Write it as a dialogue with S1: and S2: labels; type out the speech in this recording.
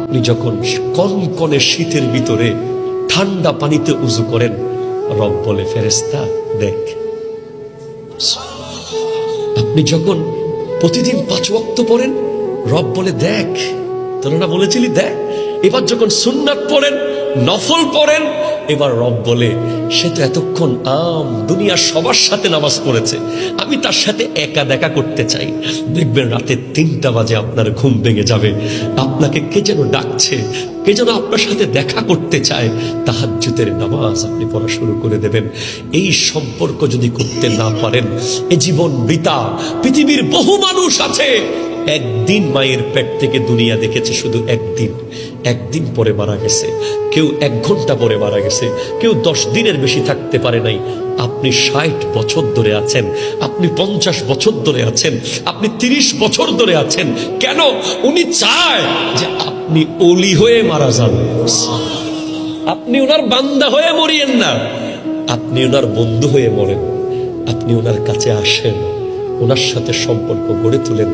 S1: আপনি যখন কনকনে শীতের ভিতরে ঠান্ডা পানিতে উযু করেন, রব বলে ফেরেশতা দেখ। আপনি যখন প্রতিদিন 5 ওয়াক্ত পড়েন, রব বলে দেখ, তোরা না বলেছিলি দেখ। এবার যখন সুন্নাত পড়েন, নফল পড়েন, এবার রব বলে সে তো এতক্ষণ দুনিয়ার সবার সাথে নামাজ পড়েছে, আমি তার সাথে একা দেখা করতে চাই। দেখবেন রাতে 3টা বাজে আপনার ঘুম ভেঙে যাবে, আপনাকে কে যেন ডাকছে, কে যেন আপনার সাথে দেখা করতে চায়। তাহাজ্জুদের নামাজ আপনি পড়া শুরু করে দেবেন। এই সম্পর্ক যদি করতে না পারেন, এ জীবন বৃথা। পৃথিবীর বহু মানুষ আছে একদিন মায়ের পেট থেকে দুনিয়া দেখেছে, শুধু একদিন পরে মারা গেছে, কেউ 1 ঘন্টা পরে মারা গেছে, কেউ 10 দিনের বেশি থাকতে পারে নাই। আপনি 60 বছর ধরে আছেন, আপনি 50 বছর ধরে আছেন, আপনি 30 বছর ধরে আছেন। কেন? উনি চায় যে আপনি ওলি হয়ে মারা যান, আপনি ওনার বান্দা হয়ে মরিয়েন না, আপনি ওনার বন্ধু হয়ে মরেন। আপনি ওনার কাছে আসেন, ওনার সাথে সম্পর্ক গড়ে তোলেন।